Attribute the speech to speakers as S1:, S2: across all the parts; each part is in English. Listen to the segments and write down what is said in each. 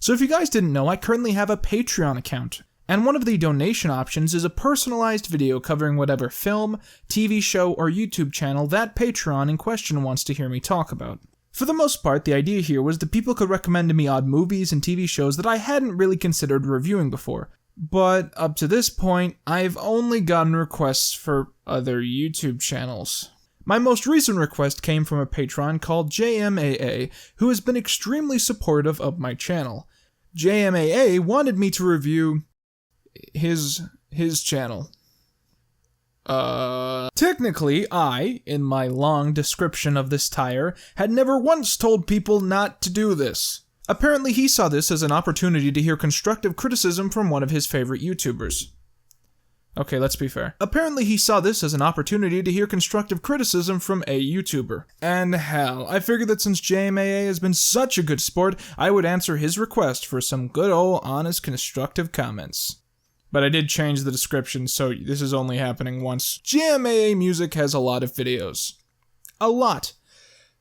S1: So if you guys didn't know, I currently have a Patreon account. And one of the donation options is a personalized video covering whatever film, TV show, or YouTube channel that Patreon in question wants to hear me talk about. For the most part, the idea here was that people could recommend to me odd movies and TV shows that I hadn't really considered reviewing before. But up to this point, I've only gotten requests for other YouTube channels. My most recent request came from a patron called JMAA, who has been extremely supportive of my channel. JMAA wanted me to review his channel. Technically, I, in my long description of this tire, had never once told people not to do this. Apparently he saw this as an opportunity to hear constructive criticism from one of his favorite YouTubers. Okay, let's be fair. Apparently he saw this as an opportunity to hear constructive criticism from a YouTuber. And hell, I figured that since JMAA has been such a good sport, I would answer his request for some good old honest constructive comments. But I did change the description, so this is only happening once. JMAA Music has a lot of videos. A lot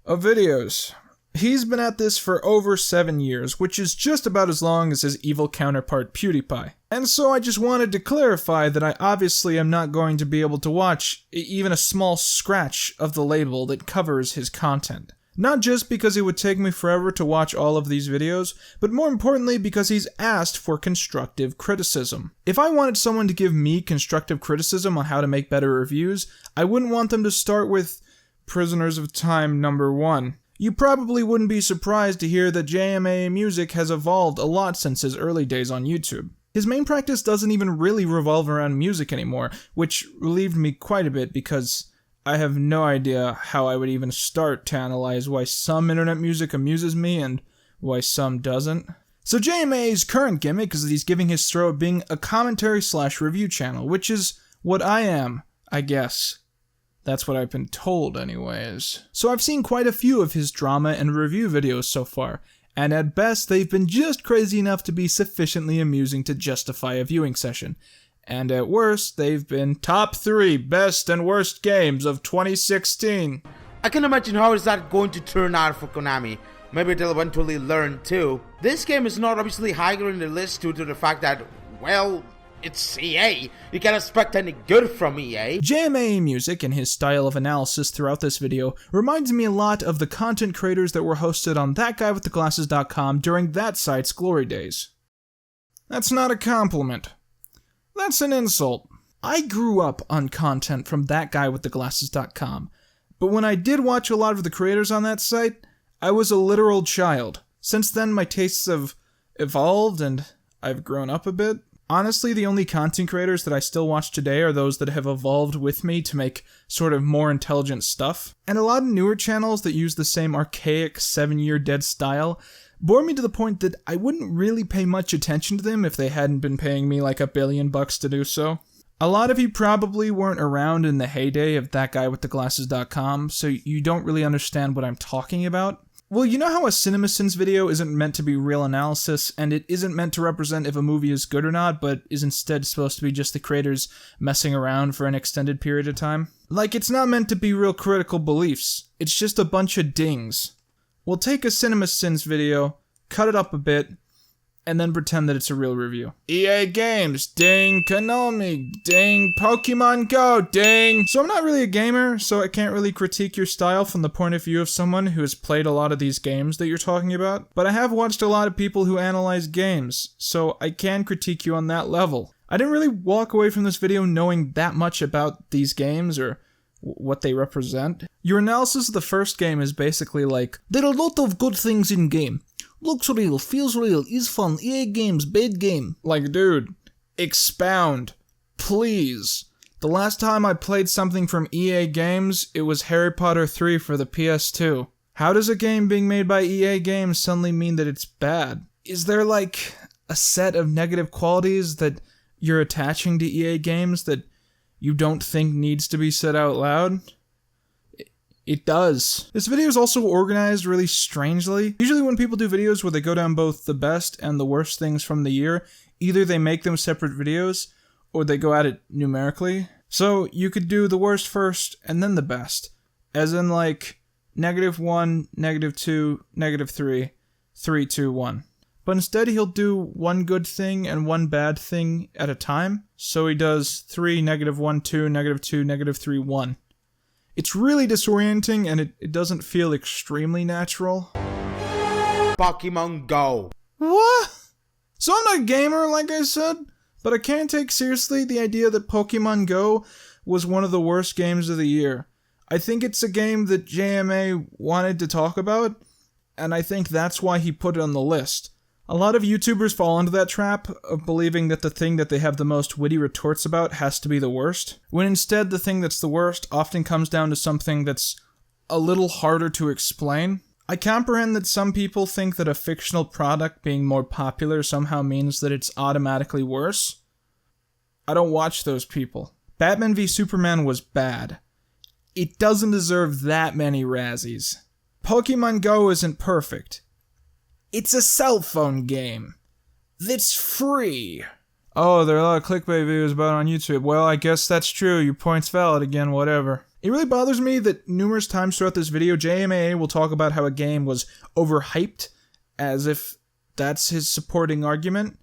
S1: of videos. He's been at this for over 7 years, which is just about as long as his evil counterpart PewDiePie. And so I just wanted to clarify that I obviously am not going to be able to watch even a small scratch of the label that covers his content. Not just because it would take me forever to watch all of these videos, but more importantly because he's asked for constructive criticism. If I wanted someone to give me constructive criticism on how to make better reviews, I wouldn't want them to start with Prisoners of Time #1. You probably wouldn't be surprised to hear that JMAA Music has evolved a lot since his early days on YouTube. His main practice doesn't even really revolve around music anymore, which relieved me quite a bit because I have no idea how I would even start to analyze why some internet music amuses me and why some doesn't. So JMAA's current gimmick is that he's giving his throw at being a commentary/review channel, which is what I am, I guess. That's what I've been told anyways. So I've seen quite a few of his drama and review videos so far, and at best they've been just crazy enough to be sufficiently amusing to justify a viewing session. And at worst, they've been top 3 best and worst games of 2016.
S2: I can imagine how is that going to turn out for Konami. Maybe they'll eventually learn too. This game is not obviously higher in the list due to the fact that, well, it's EA. You can't expect any good from EA.
S1: JMAA Music and his style of analysis throughout this video reminds me a lot of the content creators that were hosted on ThatGuyWithTheGlasses.com during that site's glory days. That's not a compliment. That's an insult. I grew up on content from ThatGuyWithTheGlasses.com, but when I did watch a lot of the creators on that site, I was a literal child. Since then, my tastes have evolved and I've grown up a bit. Honestly, the only content creators that I still watch today are those that have evolved with me to make sort of more intelligent stuff. And a lot of newer channels that use the same archaic 7-year dead style bore me to the point that I wouldn't really pay much attention to them if they hadn't been paying me like $1 billion to do so. A lot of you probably weren't around in the heyday of ThatGuyWithTheGlasses.com, so you don't really understand what I'm talking about. Well, you know how a CinemaSins video isn't meant to be real analysis, and it isn't meant to represent if a movie is good or not, but is instead supposed to be just the creators messing around for an extended period of time? Like, it's not meant to be real critical beliefs. It's just a bunch of dings. We'll take a CinemaSins video, cut it up a bit, and then pretend that it's a real review. EA Games, ding. Konami, ding. Pokemon Go, ding. So I'm not really a gamer, so I can't really critique your style from the point of view of someone who has played a lot of these games that you're talking about. But I have watched a lot of people who analyze games, so I can critique you on that level. I didn't really walk away from this video knowing that much about these games or what they represent. Your analysis of the first game is basically like, there are a lot of good things in game. Looks real, feels real, is fun, EA Games, bad game. Like, dude, expound. Please. The last time I played something from EA Games, it was Harry Potter 3 for the PS2. How does a game being made by EA Games suddenly mean that it's bad? Is there, like, a set of negative qualities that you're attaching to EA Games that you don't think needs to be said out loud? It does. This video is also organized really strangely. Usually when people do videos where they go down both the best and the worst things from the year, either they make them separate videos, or they go at it numerically. So you could do the worst first, and then the best. As in like, -1, -2, -3, 3, 2, 1. but instead he'll do one good thing and one bad thing at a time. So he does 3, -1, 2, -2, -3, 1. It's really disorienting, and it doesn't feel extremely natural.
S2: Pokemon Go.
S1: What? So I'm not a gamer, like I said, but I can't take seriously the idea that Pokemon Go was one of the worst games of the year. I think it's a game that JMAA wanted to talk about, and I think that's why he put it on the list. A lot of YouTubers fall into that trap of believing that the thing that they have the most witty retorts about has to be the worst, when instead the thing that's the worst often comes down to something that's a little harder to explain. I comprehend that some people think that a fictional product being more popular somehow means that it's automatically worse. I don't watch those people. Batman v Superman was bad. It doesn't deserve that many Razzies. Pokemon Go isn't perfect. It's a cell phone game that's free. Oh, there are a lot of clickbait videos about it on YouTube. Well, I guess that's true. Your point's valid again, whatever. It really bothers me that numerous times throughout this video, JMAA will talk about how a game was overhyped, as if that's his supporting argument.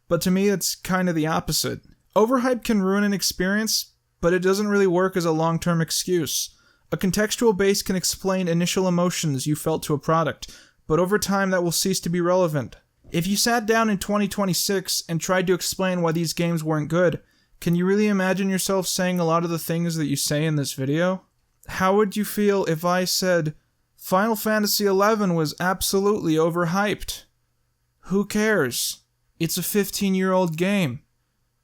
S1: But to me, it's kind of the opposite. Overhype can ruin an experience, but it doesn't really work as a long-term excuse. A contextual base can explain initial emotions you felt to a product, but over time that will cease to be relevant. If you sat down in 2026 and tried to explain why these games weren't good, can you really imagine yourself saying a lot of the things that you say in this video? How would you feel if I said, Final Fantasy XI was absolutely overhyped? Who cares? It's a 15-year-old game.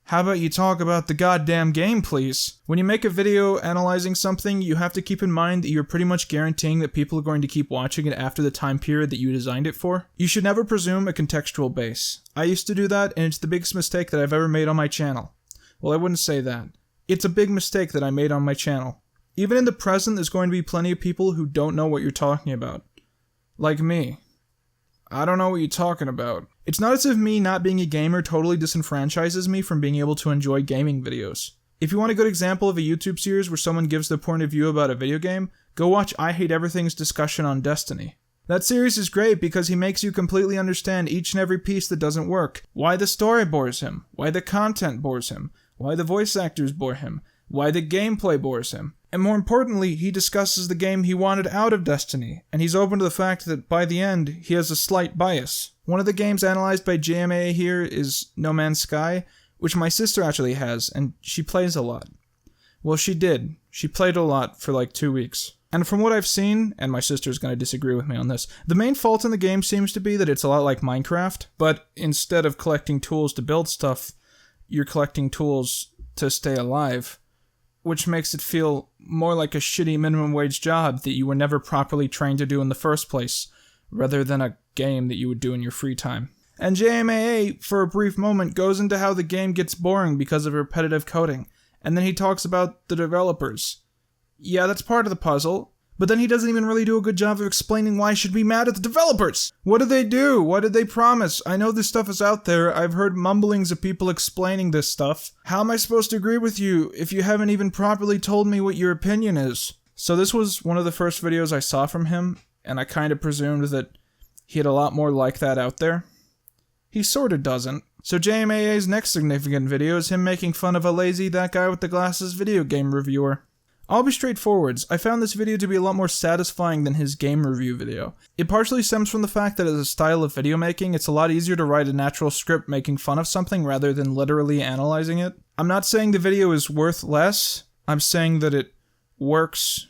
S1: How about you talk about the goddamn game, please? When you make a video analyzing something, you have to keep in mind that you're pretty much guaranteeing that people are going to keep watching it after the time period that you designed it for. You should never presume a contextual base. I used to do that, and it's the biggest mistake that I've ever made on my channel. Well, I wouldn't say that. It's a big mistake that I made on my channel. Even in the present, there's going to be plenty of people who don't know what you're talking about. Like me. I don't know what you're talking about. It's not as if me not being a gamer totally disenfranchises me from being able to enjoy gaming videos. If you want a good example of a YouTube series where someone gives their point of view about a video game, go watch I Hate Everything's discussion on Destiny. That series is great because he makes you completely understand each and every piece that doesn't work. Why the story bores him, why the content bores him, why the voice actors bore him, why the gameplay bores him. And more importantly, he discusses the game he wanted out of Destiny, and he's open to the fact that by the end, he has a slight bias. One of the games analyzed by JMAA here is No Man's Sky, which my sister actually has, and she plays a lot. Well, she did. She played a lot for like 2 weeks. And from what I've seen, and my sister's going to disagree with me on this, the main fault in the game seems to be that it's a lot like Minecraft, but instead of collecting tools to build stuff, you're collecting tools to stay alive, which makes it feel more like a shitty minimum wage job that you were never properly trained to do in the first place, rather than a game that you would do in your free time. And JMAA, for a brief moment, goes into how the game gets boring because of repetitive coding, and then he talks about the developers. Yeah, that's part of the puzzle, but then he doesn't even really do a good job of explaining why I should be mad at the developers. What did they do? What did they promise? I know this stuff is out there. I've heard mumblings of people explaining this stuff. How am I supposed to agree with you if you haven't even properly told me what your opinion is? So this was one of the first videos I saw from him, and I kind of presumed that he had a lot more like that out there. He sorta doesn't. So JMAA's next significant video is him making fun of a lazy that guy with the glasses video game reviewer. I'll be straightforward, I found this video to be a lot more satisfying than his game review video. It partially stems from the fact that as a style of video making, it's a lot easier to write a natural script making fun of something rather than literally analyzing it. I'm not saying the video is worth less, I'm saying that it works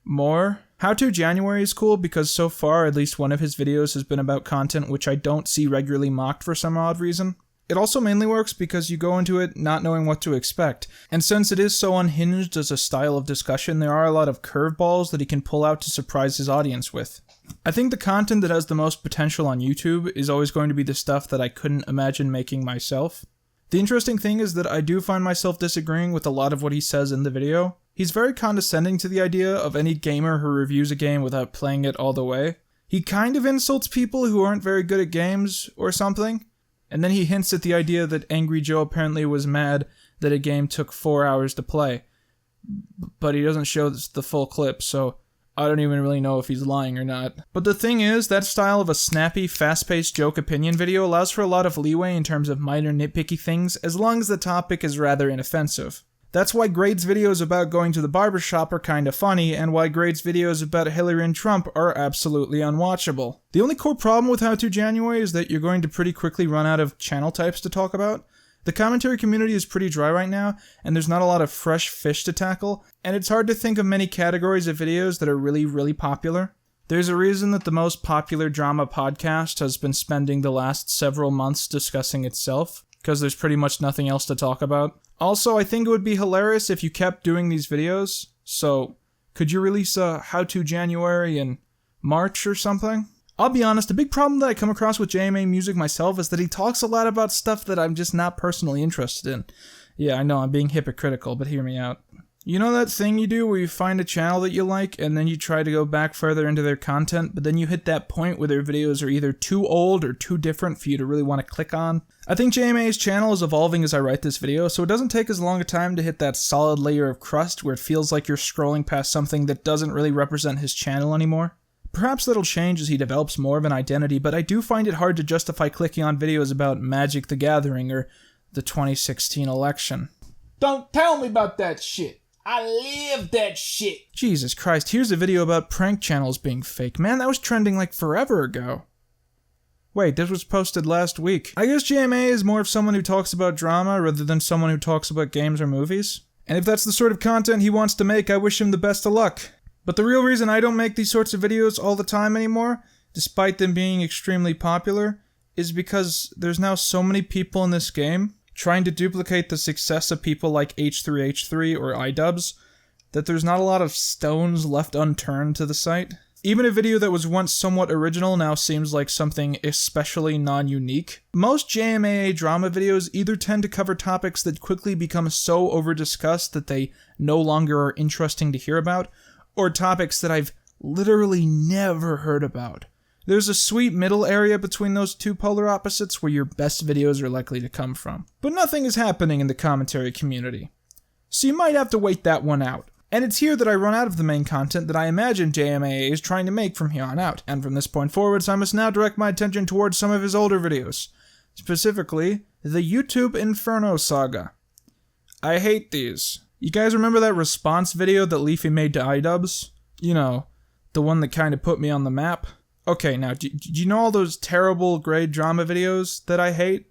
S1: more. How To January is cool because so far at least one of his videos has been about content which I don't see regularly mocked for some odd reason. It also mainly works because you go into it not knowing what to expect, and since it is so unhinged as a style of discussion, there are a lot of curveballs that he can pull out to surprise his audience with. I think the content that has the most potential on YouTube is always going to be the stuff that I couldn't imagine making myself. The interesting thing is that I do find myself disagreeing with a lot of what he says in the video. He's very condescending to the idea of any gamer who reviews a game without playing it all the way. He kind of insults people who aren't very good at games or something. And then he hints at the idea that Angry Joe apparently was mad that a game took 4 hours to play. But he doesn't show the full clip, so I don't even really know if he's lying or not. But the thing is, that style of a snappy, fast-paced joke opinion video allows for a lot of leeway in terms of minor nitpicky things, as long as the topic is rather inoffensive. That's why Grade's videos about going to the barbershop are kinda funny, and why Grade's videos about Hillary and Trump are absolutely unwatchable. The only core problem with How To January is that you're going to pretty quickly run out of channel types to talk about. The commentary community is pretty dry right now, and there's not a lot of fresh fish to tackle, and it's hard to think of many categories of videos that are really popular. There's a reason that the most popular drama podcast has been spending the last several months discussing itself, because there's pretty much nothing else to talk about. Also, I think it would be hilarious if you kept doing these videos, so could you release a How To January in March or something? I'll be honest, a big problem that I come across with JMAA music myself is that he talks a lot about stuff that I'm just not personally interested in. Yeah, I know, I'm being hypocritical, but hear me out. You know that thing you do where you find a channel that you like, and then you try to go back further into their content, but then you hit that point where their videos are either too old or too different for you to really want to click on? I think JMAA's channel is evolving as I write this video, so it doesn't take as long a time to hit that solid layer of crust where it feels like you're scrolling past something that doesn't really represent his channel anymore. Perhaps that'll change as he develops more of an identity, but I do find it hard to justify clicking on videos about Magic the Gathering or the 2016 election.
S3: Don't tell me about that shit. I live that shit.
S1: Jesus Christ, here's a video about prank channels being fake. Man, that was trending like forever ago. Wait, this was posted last week. I guess JMAA is more of someone who talks about drama rather than someone who talks about games or movies. And if that's the sort of content he wants to make, I wish him the best of luck. But the real reason I don't make these sorts of videos all the time anymore, despite them being extremely popular, is because there's now so many people in this game trying to duplicate the success of people like H3H3 or iDubbbz, that there's not a lot of stones left unturned to the site. Even a video that was once somewhat original now seems like something especially non-unique. Most JMAA drama videos either tend to cover topics that quickly become so over-discussed that they no longer are interesting to hear about, or topics that I've literally never heard about. There's a sweet middle area between those two polar opposites where your best videos are likely to come from. But nothing is happening in the commentary community, so you might have to wait that one out. And it's here that I run out of the main content that I imagine JMAA is trying to make from here on out, and from this point forwards I must now direct my attention towards some of his older videos. Specifically, the YouTube Inferno Saga. I hate these. You guys remember that response video that Leafy made to iDubbbz? You know, the one that kind of put me on the map? Okay, now, do you know all those terrible grade drama videos that I hate?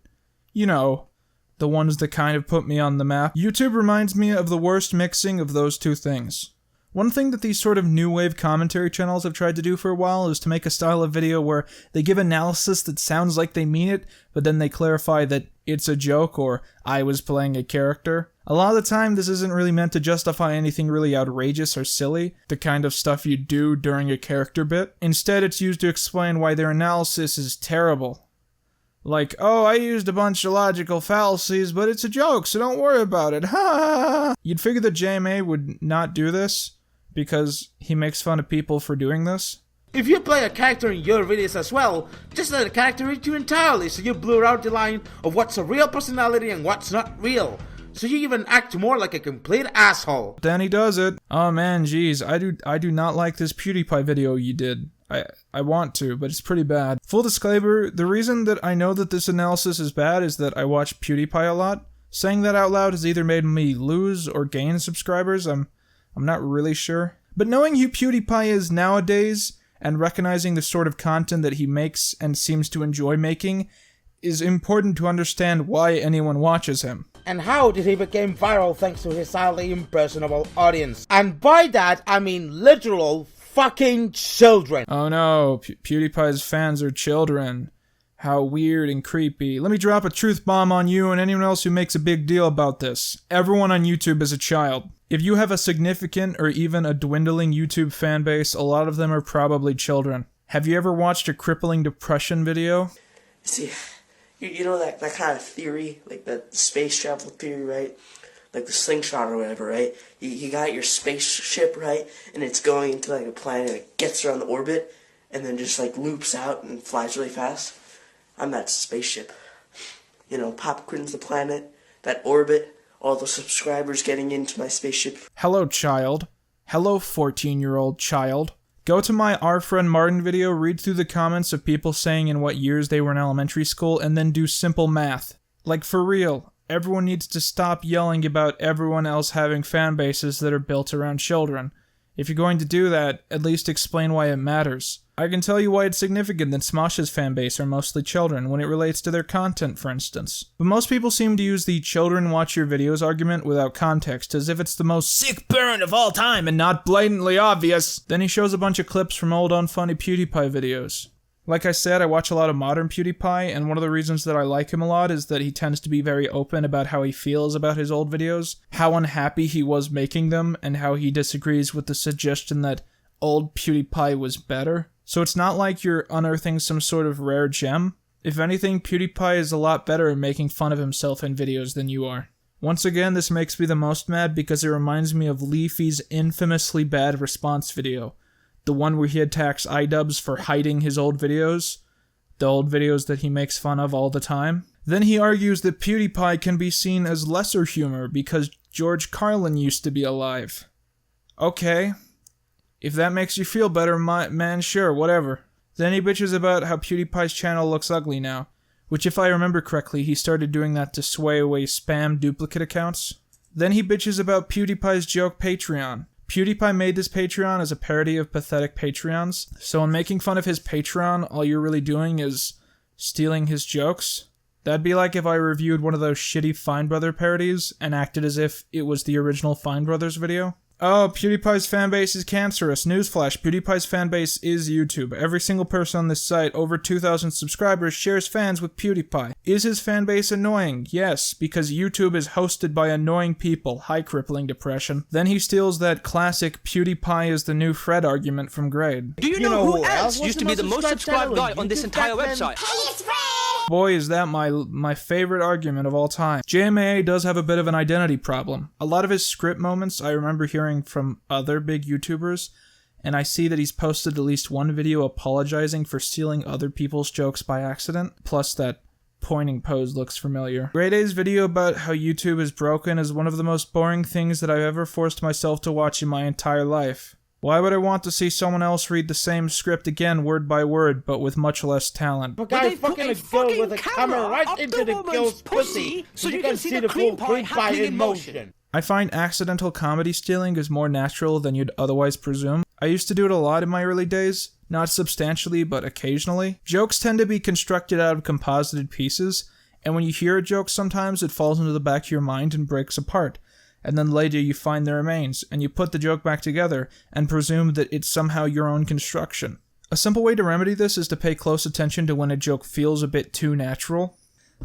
S1: You know, the ones that kind of put me on the map. YouTube reminds me of the worst mixing of those two things. One thing that these sort of new wave commentary channels have tried to do for a while is to make a style of video where they give analysis that sounds like they mean it, but then they clarify that it's a joke or I was playing a character. A lot of the time, this isn't really meant to justify anything really outrageous or silly, the kind of stuff you do during a character bit. Instead, it's used to explain why their analysis is terrible. Like, oh, I used a bunch of logical fallacies, but it's a joke, so don't worry about it. Ha! You'd figure that JMAA would not do this, because he makes fun of people for doing this.
S2: If you play a character in your videos as well, just let the character read you entirely so you blur out the line of what's a real personality and what's not real. So you even act more like a complete asshole.
S1: Then he does it. Oh man, geez, I do not like this PewDiePie video you did. I want to, but it's pretty bad. Full disclaimer, the reason that I know that this analysis is bad is that I watch PewDiePie a lot. Saying that out loud has either made me lose or gain subscribers, I'm not really sure. But knowing who PewDiePie is nowadays, and recognizing the sort of content that he makes and seems to enjoy making, is important to understand why anyone watches him.
S2: And how did he become viral thanks to his highly impressionable audience? And by that, I mean literal fucking children.
S1: Oh no, PewDiePie's fans are children. How weird and creepy. Let me drop a truth bomb on you and anyone else who makes a big deal about this. Everyone on YouTube is a child. If you have a significant or even a dwindling YouTube fan base, a lot of them are probably children. Have you ever watched a crippling depression video?
S4: See, you know that kind of theory, like the space travel theory, right? Like the slingshot or whatever, right? You got your spaceship, right? And it's going into like a planet and it gets around the orbit and then just like loops out and flies really fast. I'm that spaceship. You know, Papa Quinton's the planet, that orbit, all the subscribers getting into my spaceship.
S1: Hello, child. Hello, 14-year-old child. Go to my Our Friend Martin video, read through the comments of people saying in what years they were in elementary school, and then do simple math. Like, for real, everyone needs to stop yelling about everyone else having fan bases that are built around children. If you're going to do that, at least explain why it matters. I can tell you why it's significant that Smosh's fanbase are mostly children when it relates to their content, for instance. But most people seem to use the children watch your videos argument without context, as if it's the most sick burn of all time and not blatantly obvious. Then he shows a bunch of clips from old unfunny PewDiePie videos. Like I said, I watch a lot of modern PewDiePie, and one of the reasons that I like him a lot is that he tends to be very open about how he feels about his old videos, how unhappy he was making them, and how he disagrees with the suggestion that old PewDiePie was better. So it's not like you're unearthing some sort of rare gem. If anything, PewDiePie is a lot better at making fun of himself in videos than you are. Once again, this makes me the most mad because it reminds me of Leafy's infamously bad response video. The one where he attacks iDubbbz for hiding his old videos. The old videos that he makes fun of all the time. Then he argues that PewDiePie can be seen as lesser humor because George Carlin used to be alive. Okay. If that makes you feel better, man, sure, whatever. Then he bitches about how PewDiePie's channel looks ugly now, which if I remember correctly, he started doing that to sway away spam duplicate accounts. Then he bitches about PewDiePie's joke Patreon. PewDiePie made this Patreon as a parody of pathetic Patreons, so in making fun of his Patreon, all you're really doing is stealing his jokes. That'd be like if I reviewed one of those shitty Fine Brother parodies and acted as if it was the original Fine Brothers video. Oh, PewDiePie's fanbase is cancerous. Newsflash, PewDiePie's fanbase is YouTube. Every single person on this site, over 2,000 subscribers, shares fans with PewDiePie. Is his fanbase annoying? Yes, because YouTube is hosted by annoying people. High crippling depression. Then he steals that classic PewDiePie is the new Fred argument from Grade.
S5: Do you know who else used to be the most subscribed guy on this entire website?
S1: Boy, is that my favorite argument of all time. JMAA does have a bit of an identity problem. A lot of his script moments I remember hearing from other big YouTubers, and I see that he's posted at least one video apologizing for stealing other people's jokes by accident, plus that pointing pose looks familiar. GradeA's video about how YouTube is broken is one of the most boring things that I've ever forced myself to watch in my entire life. Why would I want to see someone else read the same script again word by word, but with much less talent?
S2: A guy fucking a girl with a camera right into the girl's pussy so you can see the full cream pie in motion.
S1: I find accidental comedy stealing is more natural than you'd otherwise presume. I used to do it a lot in my early days, not substantially, but occasionally. Jokes tend to be constructed out of composited pieces, and when you hear a joke sometimes it falls into the back of your mind and breaks apart. And then later you find the remains, and you put the joke back together, and presume that it's somehow your own construction. A simple way to remedy this is to pay close attention to when a joke feels a bit too natural.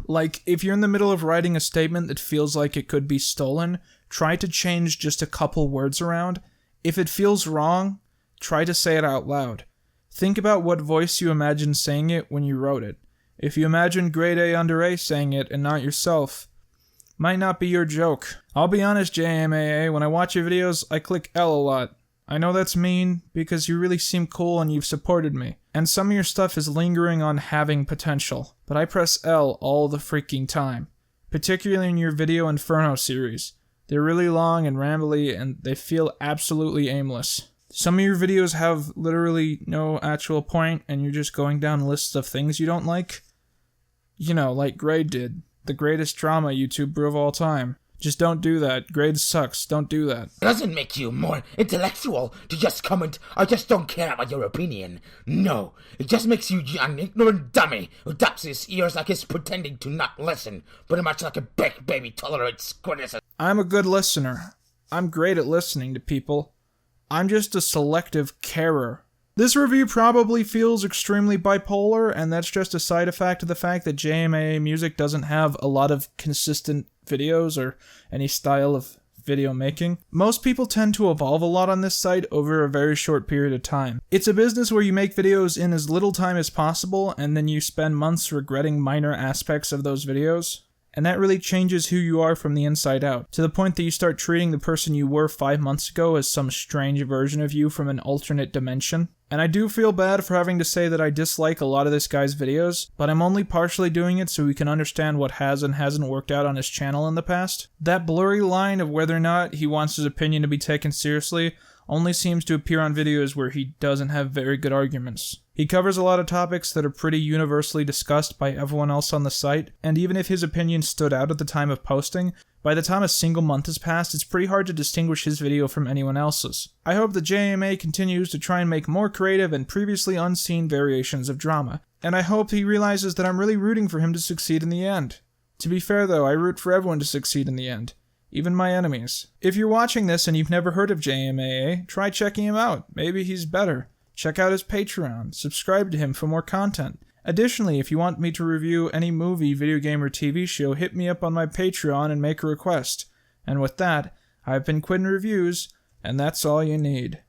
S1: Like, if you're in the middle of writing a statement that feels like it could be stolen, try to change just a couple words around. If it feels wrong, try to say it out loud. Think about what voice you imagined saying it when you wrote it. If you imagine GradeAunderA saying it and not yourself, might not be your joke. I'll be honest, JMAA, when I watch your videos, I click L a lot. I know that's mean, because you really seem cool and you've supported me. And some of your stuff is lingering on having potential. But I press L all the freaking time. Particularly in your Video Inferno series. They're really long and rambly, and they feel absolutely aimless. Some of your videos have literally no actual point, and you're just going down lists of things you don't like. You know, like Grade did. The greatest drama YouTuber of all time. Just don't do that. Grade sucks. Don't do that.
S2: It doesn't make you more intellectual to just comment, I just don't care about your opinion. No, it just makes you an ignorant dummy who taps his ears like he's pretending to not listen, pretty much like a big baby tolerates criticism.
S1: I'm a good listener. I'm great at listening to people. I'm just a selective carer. This review probably feels extremely bipolar, and that's just a side effect of the fact that JMAA Music doesn't have a lot of consistent videos or any style of video making. Most people tend to evolve a lot on this site over a very short period of time. It's a business where you make videos in as little time as possible, and then you spend months regretting minor aspects of those videos. And that really changes who you are from the inside out, to the point that you start treating the person you were 5 months ago as some strange version of you from an alternate dimension. And I do feel bad for having to say that I dislike a lot of this guy's videos, but I'm only partially doing it so we can understand what has and hasn't worked out on his channel in the past. That blurry line of whether or not he wants his opinion to be taken seriously only seems to appear on videos where he doesn't have very good arguments. He covers a lot of topics that are pretty universally discussed by everyone else on the site, and even if his opinion stood out at the time of posting, by the time a single month has passed, it's pretty hard to distinguish his video from anyone else's. I hope that JMAA continues to try and make more creative and previously unseen variations of drama, and I hope he realizes that I'm really rooting for him to succeed in the end. To be fair though, I root for everyone to succeed in the end. Even my enemies. If you're watching this and you've never heard of JMAA, try checking him out. Maybe he's better. Check out his Patreon. Subscribe to him for more content. Additionally, if you want me to review any movie, video game, or TV show, hit me up on my Patreon and make a request. And with that, I've been Quinton Reviews, and that's all you need.